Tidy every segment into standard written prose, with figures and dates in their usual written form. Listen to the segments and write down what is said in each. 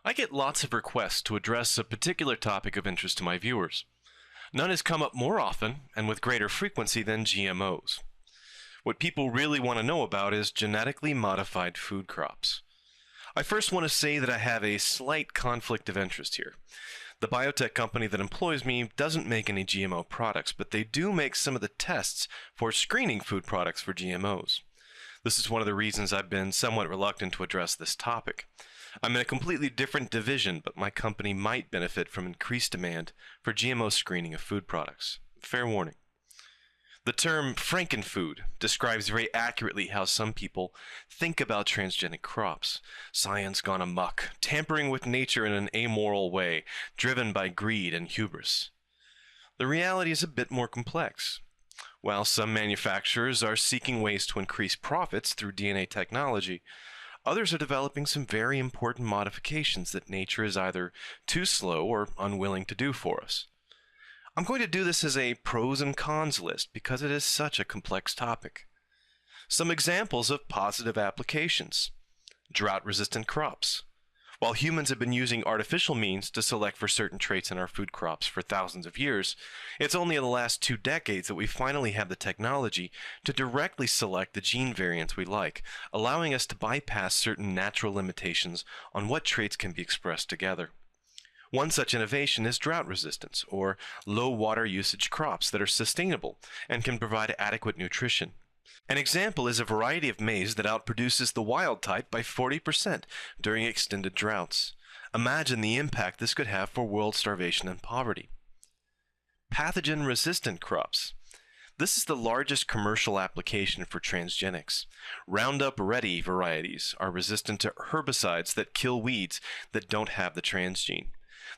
I get lots of requests to address a particular topic of interest to my viewers. None has come up more often and with greater frequency than GMOs. What people really want to know about is genetically modified food crops. I first want to say that I have a slight conflict of interest here. The biotech company that employs me doesn't make any GMO products, but they do make some of the tests for screening food products for GMOs. This is one of the reasons I've been somewhat reluctant to address this topic. I'm in a completely different division, but my company might benefit from increased demand for GMO screening of food products. Fair warning. The term Frankenfood describes very accurately how some people think about transgenic crops. Science gone amok, tampering with nature in an amoral way, driven by greed and hubris. The reality is a bit more complex. While some manufacturers are seeking ways to increase profits through DNA technology, others are developing some very important modifications that nature is either too slow or unwilling to do for us. I'm going to do this as a pros and cons list because it is such a complex topic. Some examples of positive applications. Drought-resistant crops. While humans have been using artificial means to select for certain traits in our food crops for thousands of years, it's only in the last 2 decades that we finally have the technology to directly select the gene variants we like, allowing us to bypass certain natural limitations on what traits can be expressed together. One such innovation is drought resistance, or low water usage crops that are sustainable and can provide adequate nutrition. An example is a variety of maize that outproduces the wild type by 40% during extended droughts. Imagine the impact this could have for world starvation and poverty. Pathogen-resistant crops. This is the largest commercial application for transgenics. Roundup-ready varieties are resistant to herbicides that kill weeds that don't have the transgene.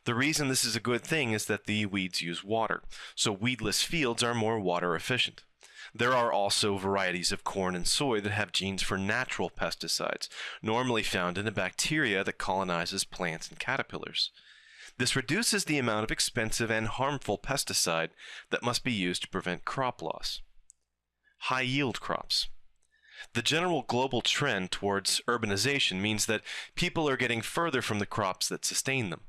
The reason this is a good thing is that the weeds use water, so weedless fields are more water efficient. There are also varieties of corn and soy that have genes for natural pesticides, normally found in a bacteria that colonizes plants and caterpillars. This reduces the amount of expensive and harmful pesticide that must be used to prevent crop loss. High-yield crops. The general global trend towards urbanization means that people are getting further from the crops that sustain them.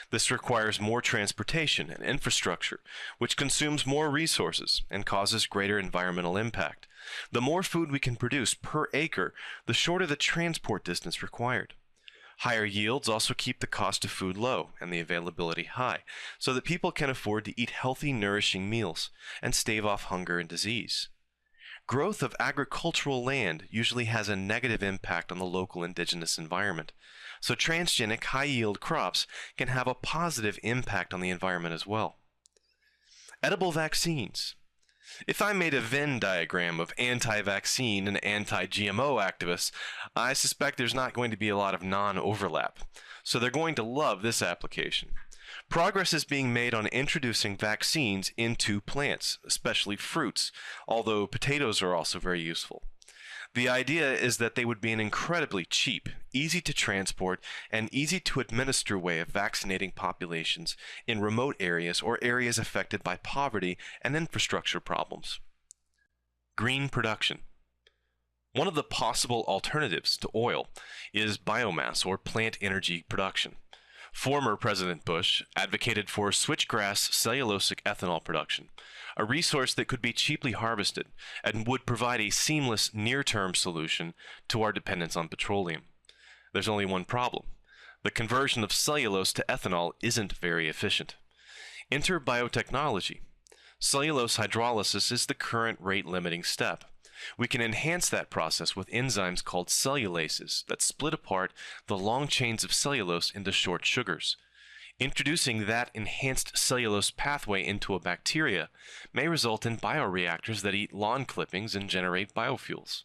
This requires more transportation and infrastructure, which consumes more resources and causes greater environmental impact. The more food we can produce per acre, the shorter the transport distance required. Higher yields also keep the cost of food low and the availability high, so that people can afford to eat healthy, nourishing meals and stave off hunger and disease. Growth of agricultural land usually has a negative impact on the local indigenous environment, so transgenic high-yield crops can have a positive impact on the environment as well. Edible vaccines. If I made a Venn diagram of anti-vaccine and anti-GMO activists, I suspect there's not going to be a lot of non-overlap, so they're going to love this application. Progress is being made on introducing vaccines into plants, especially fruits, although potatoes are also very useful. The idea is that they would be an incredibly cheap, easy to transport, and easy to administer way of vaccinating populations in remote areas or areas affected by poverty and infrastructure problems. Green production. One of the possible alternatives to oil is biomass or plant energy production. Former President Bush advocated for switchgrass cellulosic ethanol production, a resource that could be cheaply harvested and would provide a seamless near-term solution to our dependence on petroleum. There's only one problem. The conversion of cellulose to ethanol isn't very efficient. Enter biotechnology. Cellulose hydrolysis is the current rate-limiting step. We can enhance that process with enzymes called cellulases that split apart the long chains of cellulose into short sugars. Introducing that enhanced cellulose pathway into a bacteria may result in bioreactors that eat lawn clippings and generate biofuels.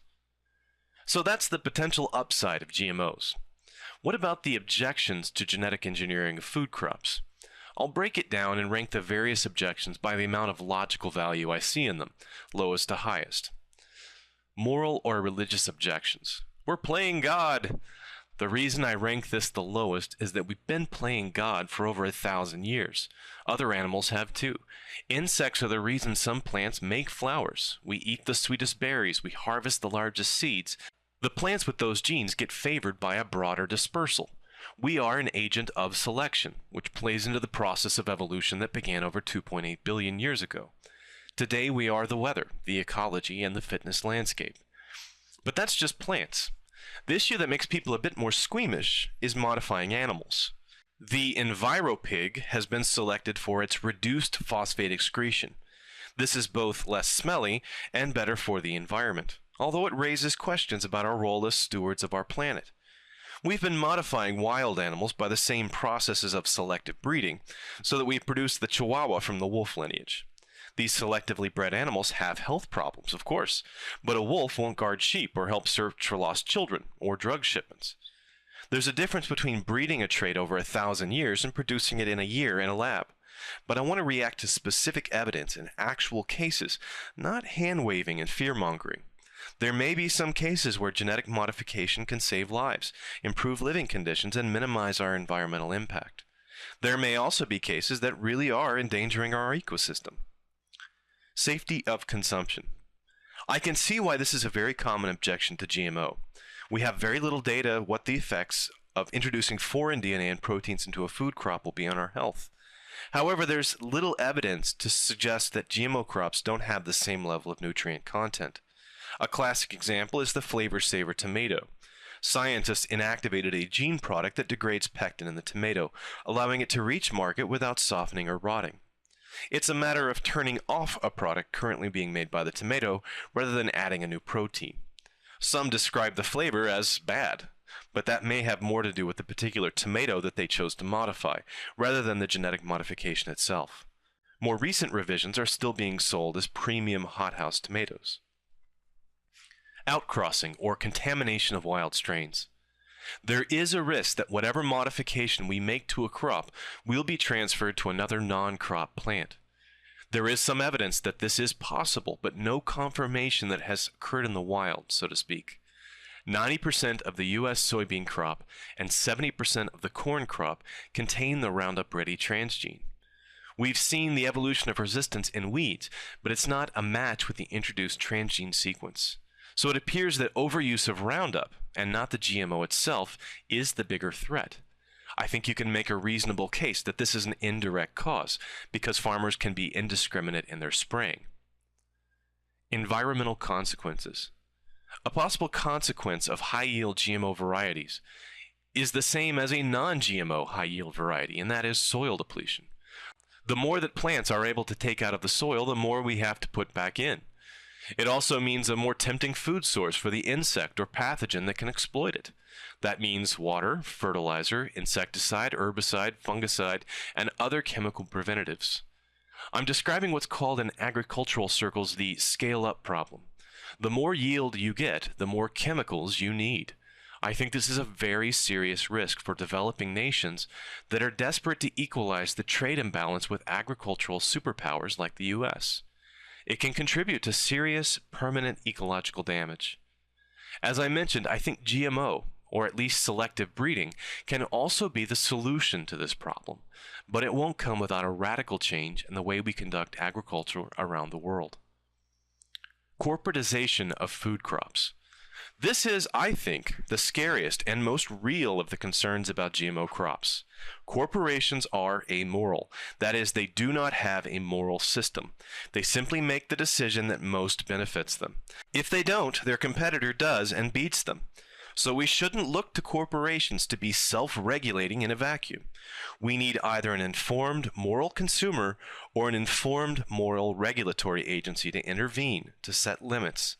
So that's the potential upside of GMOs. What about the objections to genetic engineering of food crops? I'll break it down and rank the various objections by the amount of logical value I see in them, lowest to highest. Moral or religious objections. We're playing God! The reason I rank this the lowest is that we've been playing God for over 1,000 years. Other animals have too. Insects are the reason some plants make flowers. We eat the sweetest berries, we harvest the largest seeds. The plants with those genes get favored by a broader dispersal. We are an agent of selection, which plays into the process of evolution that began over 2.8 billion years ago. Today we are the weather, the ecology, and the fitness landscape. But that's just plants. The issue that makes people a bit more squeamish is modifying animals. The EnviroPig has been selected for its reduced phosphate excretion. This is both less smelly and better for the environment, although it raises questions about our role as stewards of our planet. We've been modifying wild animals by the same processes of selective breeding, so that we produce the Chihuahua from the wolf lineage. These selectively bred animals have health problems, of course, but a wolf won't guard sheep or help search for lost children or drug shipments. There's a difference between breeding a trait over 1,000 years and producing it in a year in a lab. But I want to react to specific evidence in actual cases, not hand-waving and fear-mongering. There may be some cases where genetic modification can save lives, improve living conditions, and minimize our environmental impact. There may also be cases that really are endangering our ecosystem. Safety of consumption. I can see why this is a very common objection to GMO. We have very little data what the effects of introducing foreign DNA and proteins into a food crop will be on our health. However, there's little evidence to suggest that GMO crops don't have the same level of nutrient content. A classic example is the flavor saver tomato. Scientists inactivated a gene product that degrades pectin in the tomato, allowing it to reach market without softening or rotting. It's a matter of turning off a product currently being made by the tomato rather than adding a new protein. Some describe the flavor as bad, but that may have more to do with the particular tomato that they chose to modify, rather than the genetic modification itself. More recent revisions are still being sold as premium hothouse tomatoes. Outcrossing, or contamination of wild strains. There is a risk that whatever modification we make to a crop will be transferred to another non-crop plant. There is some evidence that this is possible, but no confirmation that it has occurred in the wild, so to speak. 90% of the U.S. soybean crop and 70% of the corn crop contain the Roundup Ready transgene. We've seen the evolution of resistance in weeds, but it's not a match with the introduced transgene sequence. So it appears that overuse of Roundup, and not the GMO itself, is the bigger threat. I think you can make a reasonable case that this is an indirect cause, because farmers can be indiscriminate in their spraying. Environmental consequences. A possible consequence of high-yield GMO varieties is the same as a non-GMO high-yield variety, and that is soil depletion. The more that plants are able to take out of the soil, the more we have to put back in. It also means a more tempting food source for the insect or pathogen that can exploit it. That means water, fertilizer, insecticide, herbicide, fungicide, and other chemical preventatives. I'm describing what's called in agricultural circles the scale-up problem. The more yield you get, the more chemicals you need. I think this is a very serious risk for developing nations that are desperate to equalize the trade imbalance with agricultural superpowers like the U.S. It can contribute to serious, permanent ecological damage. As I mentioned, I think GMO, or at least selective breeding, can also be the solution to this problem, but it won't come without a radical change in the way we conduct agriculture around the world. Corporatization of food crops. This is, I think, the scariest and most real of the concerns about GMO crops. Corporations are amoral. That is, they do not have a moral system. They simply make the decision that most benefits them. If they don't, their competitor does and beats them. So we shouldn't look to corporations to be self-regulating in a vacuum. We need either an informed moral consumer or an informed moral regulatory agency to intervene, to set limits.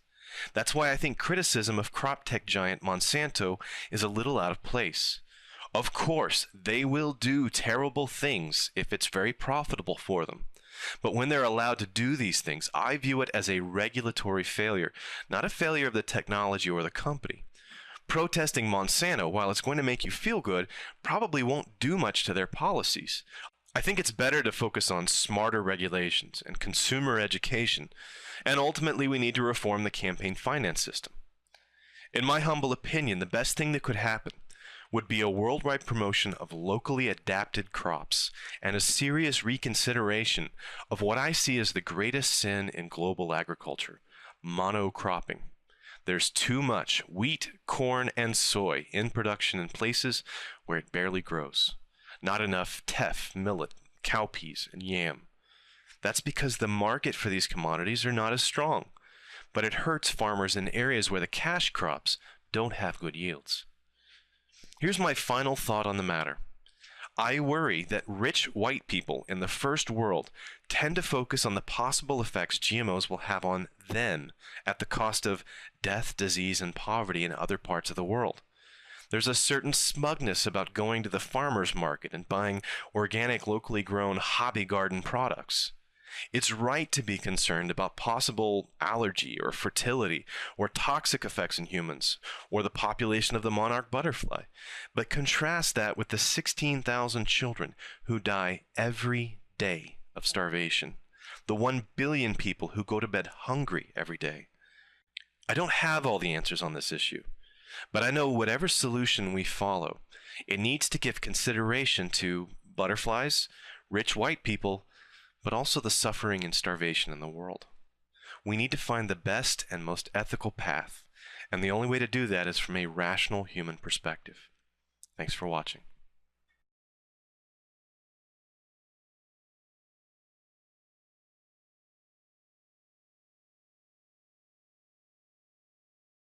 That's why I think criticism of crop tech giant Monsanto is a little out of place. Of course, they will do terrible things if it's very profitable for them. But when they're allowed to do these things, I view it as a regulatory failure, not a failure of the technology or the company. Protesting Monsanto, while it's going to make you feel good, probably won't do much to their policies. I think it's better to focus on smarter regulations and consumer education, and ultimately we need to reform the campaign finance system. In my humble opinion, the best thing that could happen would be a worldwide promotion of locally adapted crops and a serious reconsideration of what I see as the greatest sin in global agriculture, monocropping. There's too much wheat, corn, and soy in production in places where it barely grows. Not enough teff, millet, cowpeas, and yam. That's because the market for these commodities are not as strong, but it hurts farmers in areas where the cash crops don't have good yields. Here's my final thought on the matter. I worry that rich white people in the first world tend to focus on the possible effects GMOs will have on them at the cost of death, disease, and poverty in other parts of the world. There's a certain smugness about going to the farmer's market and buying organic, locally grown hobby garden products. It's right to be concerned about possible allergy or fertility or toxic effects in humans or the population of the monarch butterfly, but contrast that with the 16,000 children who die every day of starvation, the 1 billion people who go to bed hungry every day. I don't have all the answers on this issue, but I know whatever solution we follow, it needs to give consideration to butterflies, rich white people, but also the suffering and starvation in the world. We need to find the best and most ethical path, and the only way to do that is from a rational human perspective. Thanks for watching.